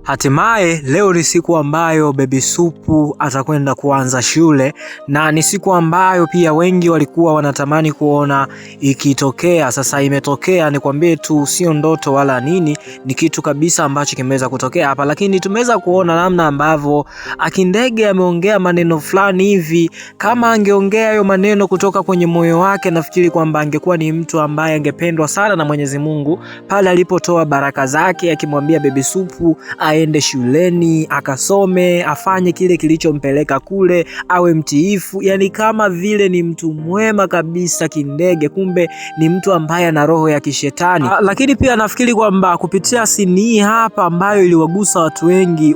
Hatimaye leo ni siku ambayo Baby Supu atakwenda kuanza shule, na ni siku ambayo pia wengi walikuwa wanatamani kuona ikitokea. Sasa imetokea, nikwambie tu, sio ndoto wala nini, ni kitu kabisa ambacho kimeweza kutokea hapa. Lakini tumeweza kuona namna ambavyo Akindege ameongea maneno fulani hivi. Kama angeongea hayo maneno kutoka kwenye moyo wake, nafikiri kwamba angekuwa ni mtu ambaye angependwa sana na Mwenyezi Mungu, pale alipotoa baraka zake akimwambia Baby Supu aende shuleni akasome, afanye kile kilichompeleka kule, awe mtiifu. Yani kama vile ni mtu mwema kabisa Kindege, kumbe ni mtu ambaye ana roho ya kishetani. Lakini pia nafikiri kwamba kupitia sini hii hapa ambayo iliwagusa watu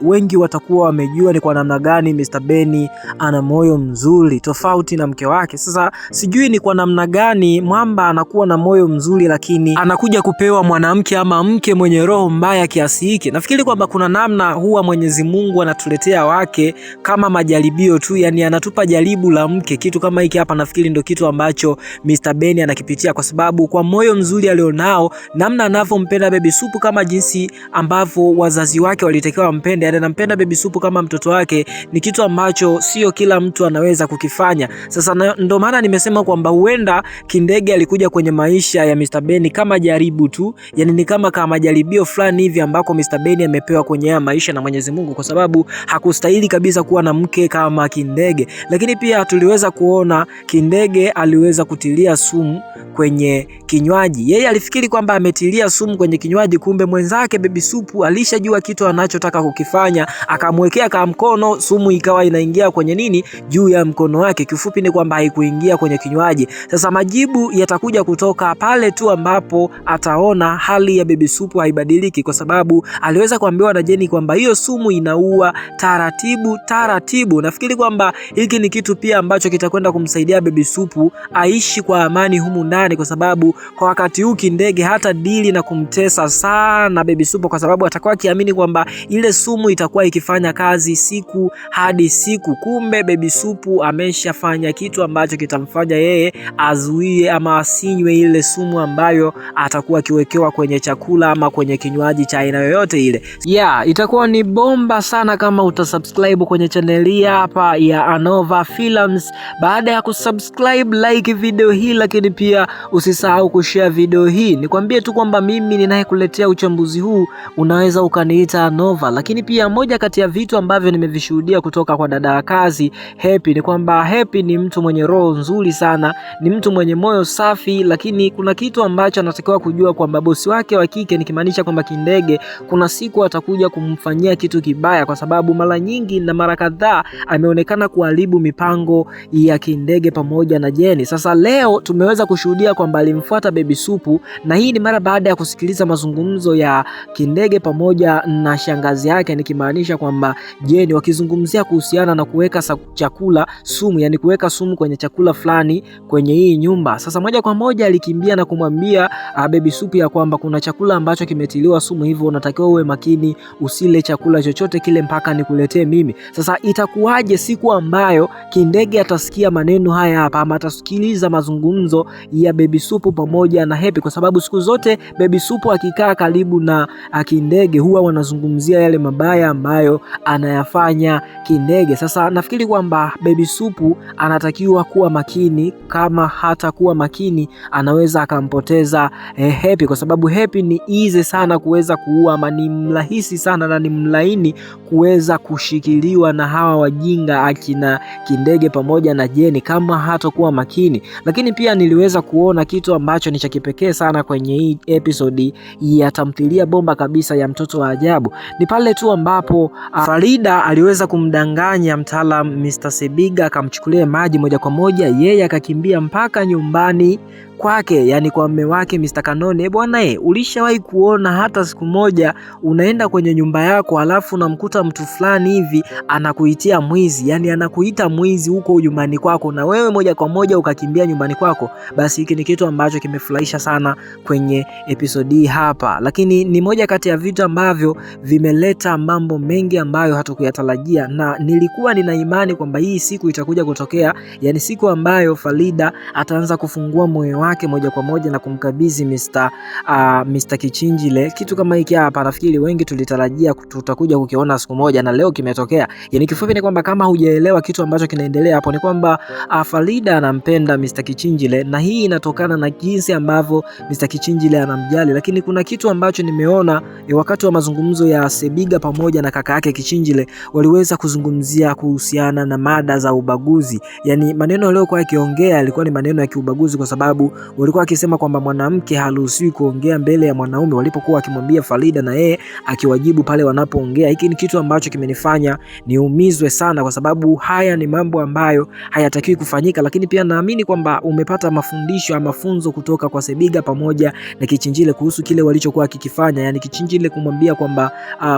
wengi watakuwa wamejua ni kwa namna gani Mr. Benny ana moyo mzuri tofauti na mke wake. Sasa sijui ni kwa namna gani Mwamba anakuwa na moyo mzuri lakini anakuja kupewa mwanamke ama mke mwenye roho mbaya kiasi hiki. Nafikiri kwamba kuna namna huwa Mwenyezi Mungu anatuletea wake kama majaribio tu, yani anatupa jaribu la mke. Kitu kama hiki hapa nafikiri ndio kitu ambacho Mr. Benny anakipitia, kwa sababu kwa moyo mzuri alionao, namna anavyompenda Baby Supu kama jinsi ambavyo wazazi wake walitakiwa wampende, yani anampenda Baby Supu kama mtoto wake, ni kitu ambacho sio kila mtu anaweza kukifanya. Sasa ndio maana nimesema kwamba huenda Kindege alikuja kwenye maisha ya Mr. Benny kama jaribu tu, yani ni kama jaribio fulani hivi ambako Mr. Benny amepewa kwenye ya maisha na Mwenyezi Mungu, kwa sababu hakustahili kabisa kuwa na mke kama Kindege. Lakini pia tuliweza kuona Kindege aliweza kutilia sumu kwenye kinywaji. Yeye alifikiri kwamba ametilia sumu kwenye kinywaji, kumbe mwenzake Baby Supu alishajua kitu anachotaka kukifanya, akamwekea kama mkono, sumu ikawa inaingia kwenye juu ya mkono wake. Kifupi ni kwamba haikuingia kwenye kinywaji. Sasa majibu yatakuja kutoka pale tu ambapo ataona hali ya Baby Supu haibadiliki, kwa sababu aliweza kuambiwa na Jenny kwamba hiyo sumu inaua taratibu. Nafikiri kwamba hiki ni kitu pia ambacho kitakwenda kumsaidia Baby Supu aishi kwa amani humu ndani, kwa sababu kwa wakati huu Kindege hata dili na kumtesa sana Baby Supu, kwa sababu atakuwa akiamini kwamba ile sumu itakuwa ikifanya kazi siku hadi siku. Kumbe Baby Supu ameshafanya kitu ambacho kitamfanya yeye azuie ama asinywe ile sumu ambayo atakuwa akiwekewa kwenye chakula ama kwenye kinywaji cha aina yoyote ile. Itakuwa ni bomba sana kama utasubscribe kwenye channel hapa ya Anova Films. Baada ya kusubscribe, like video hii, lakini pia usisahau kushare video hii. Nikwambie tu kwamba mimi ninayekuletea uchambuzi huu unaweza ukaniita Anova, lakini pia moja kati ya vitu ambavyo nimevishuhudia kutoka kwa dada wa kazi Happy ni kwamba Happy ni mtu mwenye roho nzuri sana, ni mtu mwenye moyo safi, lakini kuna kitu ambacho anatakiwa kujua kwamba bosi wake wa kike, nikimaanisha kwamba Kindege, kuna siku atakuja kumfanyia kitu kibaya, kwa sababu mara nyingi na mara kadhaa ameonekana kuharibu mipango ya Kindege pamoja na Jenny. Sasa leo tumeweza kushuhudia kwamba alimfuata Baby Supu, na hii ni mara baada ya kusikiliza mazungumzo ya Kindege pamoja na shangazi yake, nikimaanisha kwamba Jenny, wakizungumzia kuhusiana na kuweka chakula sumu, yani kuweka sumu kwenye chakula fulani kwenye hii nyumba. Sasa moja kwa moja alikimbia na kumwambia Baby Supu ya kwamba kuna chakula ambacho kimetiliwa sumu, hivyo unatakiwa uwe makini, usile chakula chochote kile mpaka nikuletee mimi. Sasa itakuwaje siku ambayo Kindege atasikia maneno haya hapa, ama atasikiliza mazungumzo ya Baby Supu pamoja na Happy? Kwa sababu siku zote Baby Supu akikaa karibu na Kindege huwa wanazungumzia yale mabaya ambayo anayafanya Kindege. Sasa nafikiri kwamba Baby Supu anatakiwa kuwa makini, kama hata kuwa makini anaweza akampoteza Happy, kwa sababu Happy ni easy sana kuweza kuua, ama ni mrahisi sana na ni mlaini kuweza kushikiliwa na hawa wajinga akina Kindege pamoja na Jenny kama hatakuwa makini. Lakini pia niliweza kuona kitu ambacho ni cha kipekee sana kwenye hii episode ya tamthilia bomba kabisa ya Mtoto wa Ajabu. Ni pale tu ambapo Farida aliweza kumdanganya mtaalamu Mr. Sebiga akamchukulia maji moja kwa moja, yeye akakimbia mpaka nyumbani kwake, yani kwa mume wake Mr. Kanone. Bwana ulishawahi kuona hata siku moja unaenda kwenye nyumba yako alafu unamkuta mtu fulani hivi anakuitia mwizi, yani anakuita mwizi huko nyumbani kwako, na wewe moja kwa moja ukakimbia nyumbani kwako? Basi hiki ni kitu ambacho kimefurahisha sana kwenye episodi hii hapa, lakini ni moja kati ya vitu ambavyo vimeleta mambo mengi ambayo hatukuyatarajia, na nilikuwa nina imani kwamba hii siku itakuja kutokea, yani siku ambayo Farida ataanza kufungua moyo wake moja kwa moja na kumkabidhi Mr. Kichinjile. Kitu kama hiki hapa nafikiri wengi tulitarajia tutakuja kukiona siku moja na leo kimetokea. Yani kifupi ni kwamba kama hujaelewa kitu ambacho kinaendelea hapo ni kwamba Farida anampenda Mr. Kichinjile, na hii inatokana na jinsi ambavyo Mr. Kichinjile anamjali. Lakini kuna kitu ambacho nimeona wakati wa mazungumzo ya Sebiga pamoja na kaka yake Kichinjile, waliweza kuzungumzia kuhusiana na mada za ubaguzi. Yani maneno aliyokuwa akiongea yalikuwa ni maneno ya kiubaguzi, kwa sababu walikuwa akisema kwamba mwanamke haruhusiwi kuongea mbele ya mwanaume, walipokuwa wakimwambia Farida na yeye akiwajibu pale wanapoongea. Hiki ni kitu ambacho kimenifanya niumizwe sana, kwa sababu haya ni mambo ambayo hayatakiwi kufanyika. Lakini pia naamini kwamba umepata mafundisho ya mafunzo kutoka kwa Sebiga pamoja na Kichinjile kuhusu kile walichokuwa kikifanya. Yani Kichinjile kumwambia kwamba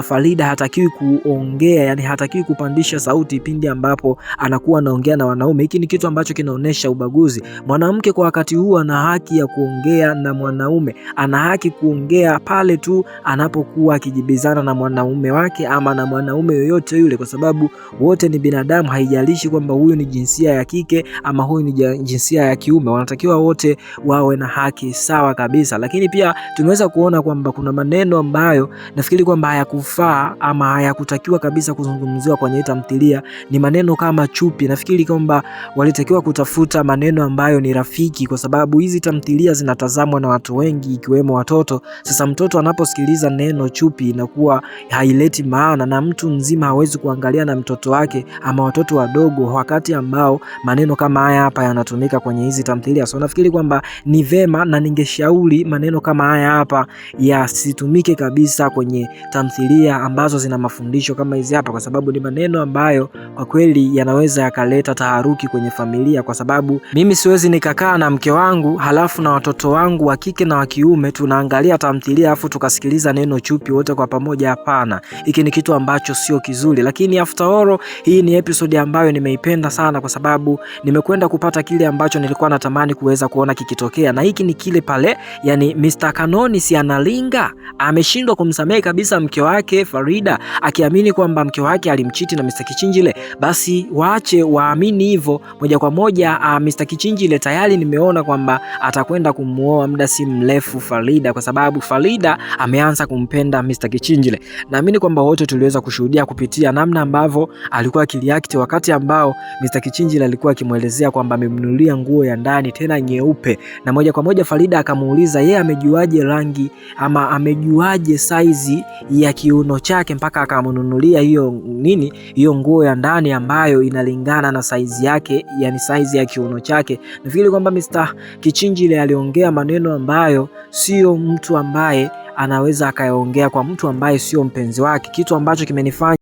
Farida hatakiwi kuongea, yani hatakiwi kupandisha sauti pindi ambapo anakuwa anaongea na wanaume. Hiki ni kitu ambacho kinaonesha ubaguzi. Mwanamke kwa wakati huu ana haki ya kuongea na mwanaume, ana haki kuongea pale tu anapokuwa akijibizana na mwanaume wake ama na mwanaume yoyote yule, kwa sababu wote ni binadamu. Haijalishi kwamba huyu ni jinsia ya kike ama huyu ni jinsia ya kiume, wanatakiwa wote wawe na haki sawa kabisa. Lakini pia tumeweza kuona kwamba kuna maneno ambayo nafikiri kwamba hayakufaa ama hayakutakiwa kabisa kuzungumziwa kwenye tamthilia. Ni maneno kama chupi. Nafikiri kwamba walitakiwa kutafuta maneno ambayo ni rafiki, kwa sababu hizi tamthilia zinatazamwa na watu wengi ikiwemo watoto. Sasa mtoto anaposikiliza neno chupi inakuwa haileti maana, na mtu mzima hawezi kuangalia na mtoto wake ama watoto wadogo wakati ambao maneno kama haya hapa yanatumika kwenye hizi tamthilia. So nafikiri kwamba ni vema na ningeshauri maneno kama haya hapa yasitumike kabisa kwenye tamthilia ambazo zina mafundisho kama hizi hapa, kwa sababu ni maneno ambayo kwa kweli yanaweza yakaleta taharuki kwenye familia. Kwa sababu mimi siwezi nikakaa na mke wangu halafu na watoto wangu wa kike na wa kiume tunaangalia tamthilia alafu tukasikiliza neno chupi wote kwa pamoja. Hapana, hiki ni kitu ambacho sio kizuri. Lakini after all, hii ni episode ambayo nimeipenda sana, kwa sababu nimekwenda kupata kile ambacho nilikuwa natamani kuweza kuona kikitokea, na hiki ni kile pale, yani Mr. Kanoni si analinga, ameshindwa kumsamehe kabisa mke wake Farida, akiamini kwamba mke wake alimchiti na Mr. Kichinjile. Basi waache waamini hivyo moja kwa moja. Mr. Kichinjile tayari nimeona kwamba atakwenda kumuoa muda si mrefu Farida, kwa sababu Farida ameanza kumpenda Mr. Kichinjile. Naamini kwamba wote tuliweza kushuhudia kupitia namna ambavyo alikuwa akireact wakati ambao Mr. Kichinjile alikuwa akimuelezea kwamba amemnunulia nguo ya ndani tena nyeupe, na moja kwa moja Farida akamuuliza yeye amejuaje rangi ama amejuaje size ya kiuno chake mpaka akamnunulia hiyo nguo ya ndani ambayo inalingana na size yake, yani size ya kiuno chake. Nafikiri kwamba Mr. Kichinjile aliongea maneno ambayo sio mtu ambaye anaweza akayaongea kwa mtu ambaye sio mpenzi wake, kitu ambacho kimenifanya